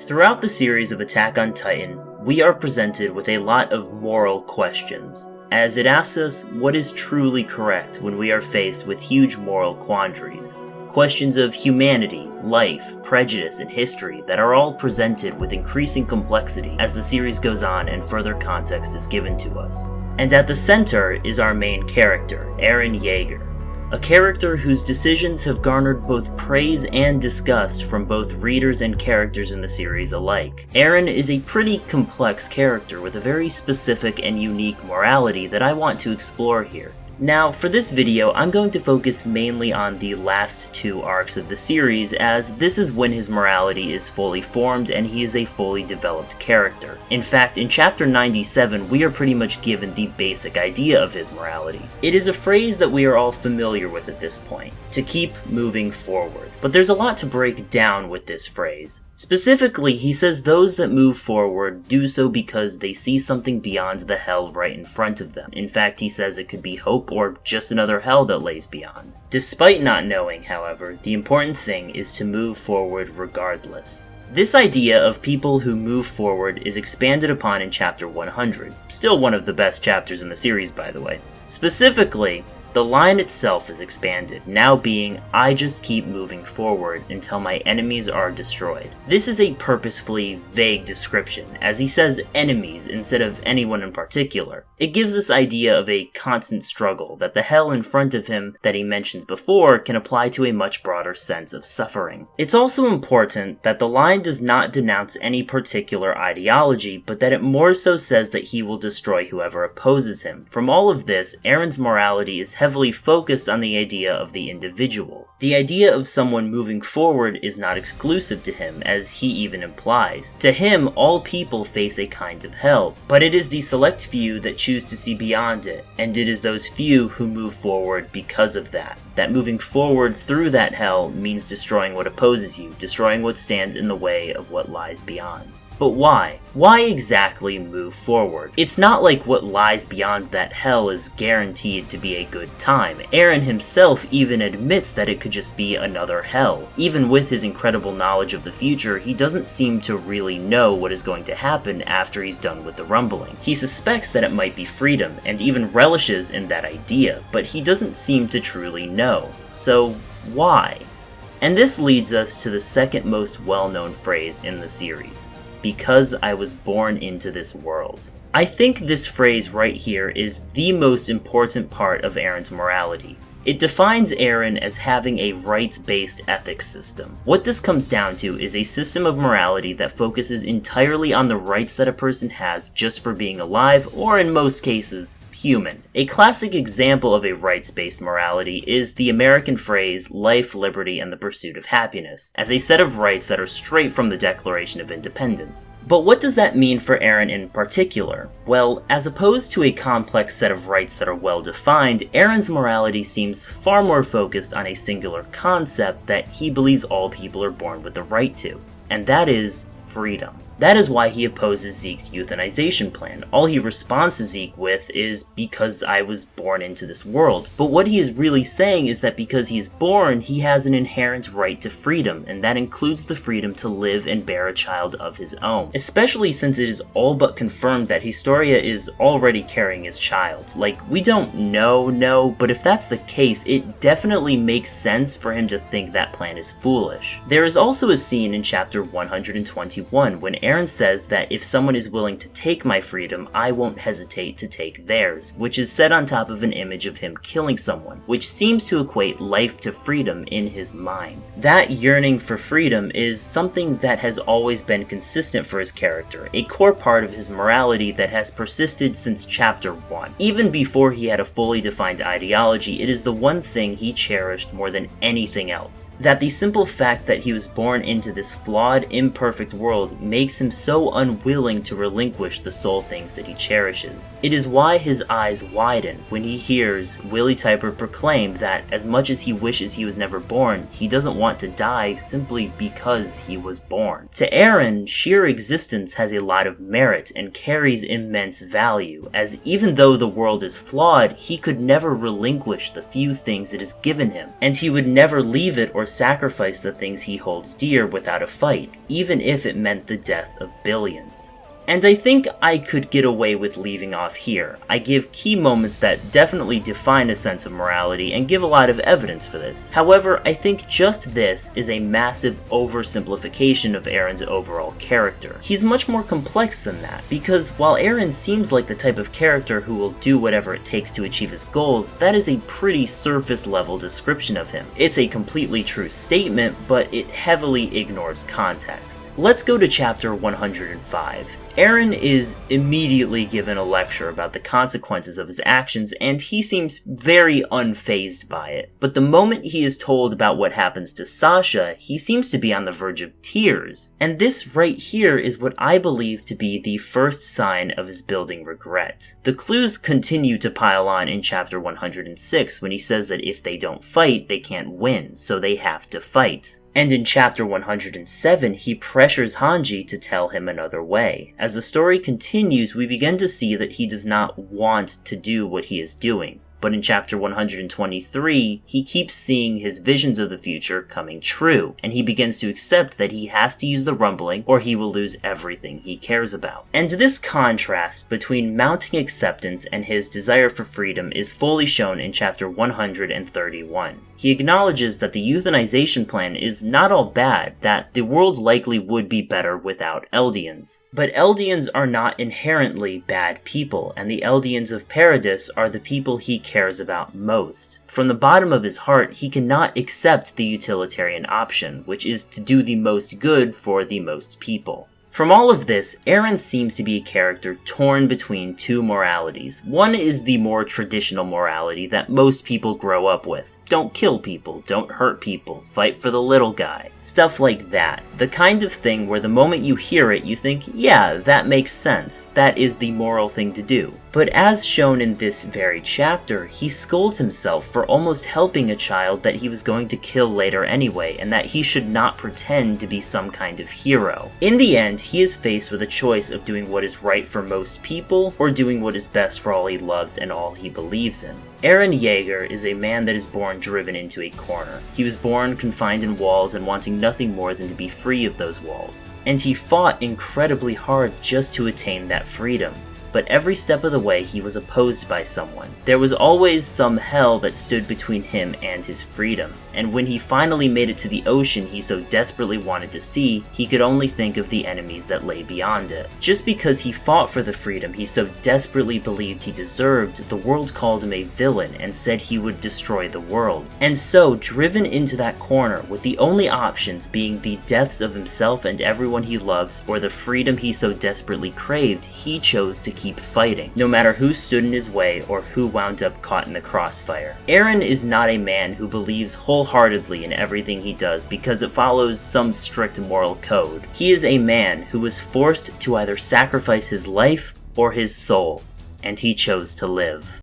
Throughout the series of Attack on Titan, we are presented with a lot of moral questions, as it asks us what is truly correct when we are faced with huge moral quandaries. Questions of humanity, life, prejudice, and history that are all presented with increasing complexity as the series goes on and further context is given to us. And at the center is our main character, Eren Jaeger. A character whose decisions have garnered both praise and disgust from both readers and characters in the series alike. Eren is a pretty complex character with a very specific and unique morality that I want to explore here. Now, for this video, I'm going to focus mainly on the last two arcs of the series, as this is when his morality is fully formed and he is a fully developed character. In fact, in chapter 97, we are pretty much given the basic idea of his morality. It is a phrase that we are all familiar with at this point, to keep moving forward. But there's a lot to break down with this phrase. Specifically, he says those that move forward do so because they see something beyond the hell right in front of them. In fact, he says it could be hope or just another hell that lays beyond. Despite not knowing, however, the important thing is to move forward regardless. This idea of people who move forward is expanded upon in chapter 100, still one of the best chapters in the series, by the way. Specifically, the line itself is expanded, now being, I just keep moving forward until my enemies are destroyed. This is a purposefully vague description, as he says enemies instead of anyone in particular. It gives this idea of a constant struggle, that the hell in front of him that he mentions before can apply to a much broader sense of suffering. It's also important that the line does not denounce any particular ideology, but that it more so says that he will destroy whoever opposes him. From all of this, Eren's morality is heavily focused on the idea of the individual. The idea of someone moving forward is not exclusive to him, as he even implies. To him, all people face a kind of hell, but it is the select few that choose to see beyond it, and it is those few who move forward because of that. That moving forward through that hell means destroying what opposes you, destroying what stands in the way of what lies beyond. But why? Why exactly move forward? It's not like what lies beyond that hell is guaranteed to be a good time. Eren himself even admits that it could just be another hell. Even with his incredible knowledge of the future, he doesn't seem to really know what is going to happen after he's done with the rumbling. He suspects that it might be freedom, and even relishes in that idea, but he doesn't seem to truly know. So, why? And this leads us to the second most well-known phrase in the series. Because I was born into this world. I think this phrase right here is the most important part of Eren's morality. It defines Eren as having a rights-based ethics system. What this comes down to is a system of morality that focuses entirely on the rights that a person has just for being alive, or in most cases, human. A classic example of a rights-based morality is the American phrase, life, liberty, and the pursuit of happiness, as a set of rights that are straight from the Declaration of Independence. But what does that mean for Eren in particular? Well, as opposed to a complex set of rights that are well defined, Eren's morality seems far more focused on a singular concept that he believes all people are born with the right to, and that is freedom. That is why he opposes Zeke's euthanization plan. All he responds to Zeke with is, because I was born into this world. But what he is really saying is that because he is born, he has an inherent right to freedom, and that includes the freedom to live and bear a child of his own. Especially since it is all but confirmed that Historia is already carrying his child. Like, we don't know, but if that's the case, it definitely makes sense for him to think that plan is foolish. There is also a scene in chapter 121 when Eren says that if someone is willing to take my freedom, I won't hesitate to take theirs, which is set on top of an image of him killing someone, which seems to equate life to freedom in his mind. That yearning for freedom is something that has always been consistent for his character, a core part of his morality that has persisted since chapter 1. Even before he had a fully defined ideology, it is the one thing he cherished more than anything else. That the simple fact that he was born into this flawed, imperfect world makes makes him so unwilling to relinquish the soul things that he cherishes. It is why his eyes widen when he hears Willie Typer proclaim that as much as he wishes he was never born, he doesn't want to die simply because he was born. To Eren, sheer existence has a lot of merit and carries immense value, as even though the world is flawed, he could never relinquish the few things it has given him, and he would never leave it or sacrifice the things he holds dear without a fight, even if it meant the death of billions. And I think I could get away with leaving off here. I give key moments that definitely define a sense of morality and give a lot of evidence for this. However, I think just this is a massive oversimplification of Eren's overall character. He's much more complex than that, because while Eren seems like the type of character who will do whatever it takes to achieve his goals, that is a pretty surface level description of him. It's a completely true statement, but it heavily ignores context. Let's go to chapter 105. Eren is immediately given a lecture about the consequences of his actions, and he seems very unfazed by it. But the moment he is told about what happens to Sasha, he seems to be on the verge of tears. And this right here is what I believe to be the first sign of his building regret. The clues continue to pile on in chapter 106 when he says that if they don't fight, they can't win, so they have to fight. And in chapter 107, he pressures Hanji to tell him another way. As the story continues, we begin to see that he does not want to do what he is doing. But in chapter 123, he keeps seeing his visions of the future coming true, and he begins to accept that he has to use the rumbling or he will lose everything he cares about. And this contrast between mounting acceptance and his desire for freedom is fully shown in chapter 131. He acknowledges that the euthanization plan is not all bad, that the world likely would be better without Eldians. But Eldians are not inherently bad people, and the Eldians of Paradis are the people he cares about most. From the bottom of his heart, he cannot accept the utilitarian option, which is to do the most good for the most people. From all of this, Eren seems to be a character torn between two moralities. One is the more traditional morality that most people grow up with. Don't kill people, don't hurt people, fight for the little guy. Stuff like that. The kind of thing where the moment you hear it, you think, yeah, that makes sense. That is the moral thing to do. But as shown in this very chapter, he scolds himself for almost helping a child that he was going to kill later anyway, and that he should not pretend to be some kind of hero. In the end, he is faced with a choice of doing what is right for most people, or doing what is best for all he loves and all he believes in. Eren Jaeger is a man that is born driven into a corner. He was born confined in walls and wanting nothing more than to be free of those walls. And he fought incredibly hard just to attain that freedom. But every step of the way he was opposed by someone. There was always some hell that stood between him and his freedom. And when he finally made it to the ocean he so desperately wanted to see, he could only think of the enemies that lay beyond it. Just because he fought for the freedom he so desperately believed he deserved, the world called him a villain and said he would destroy the world. And so, driven into that corner, with the only options being the deaths of himself and everyone he loves, or the freedom he so desperately craved, he chose to keep fighting, no matter who stood in his way or who wound up caught in the crossfire. Eren is not a man who believes wholeheartedly in everything he does because it follows some strict moral code. He is a man who was forced to either sacrifice his life or his soul, and he chose to live.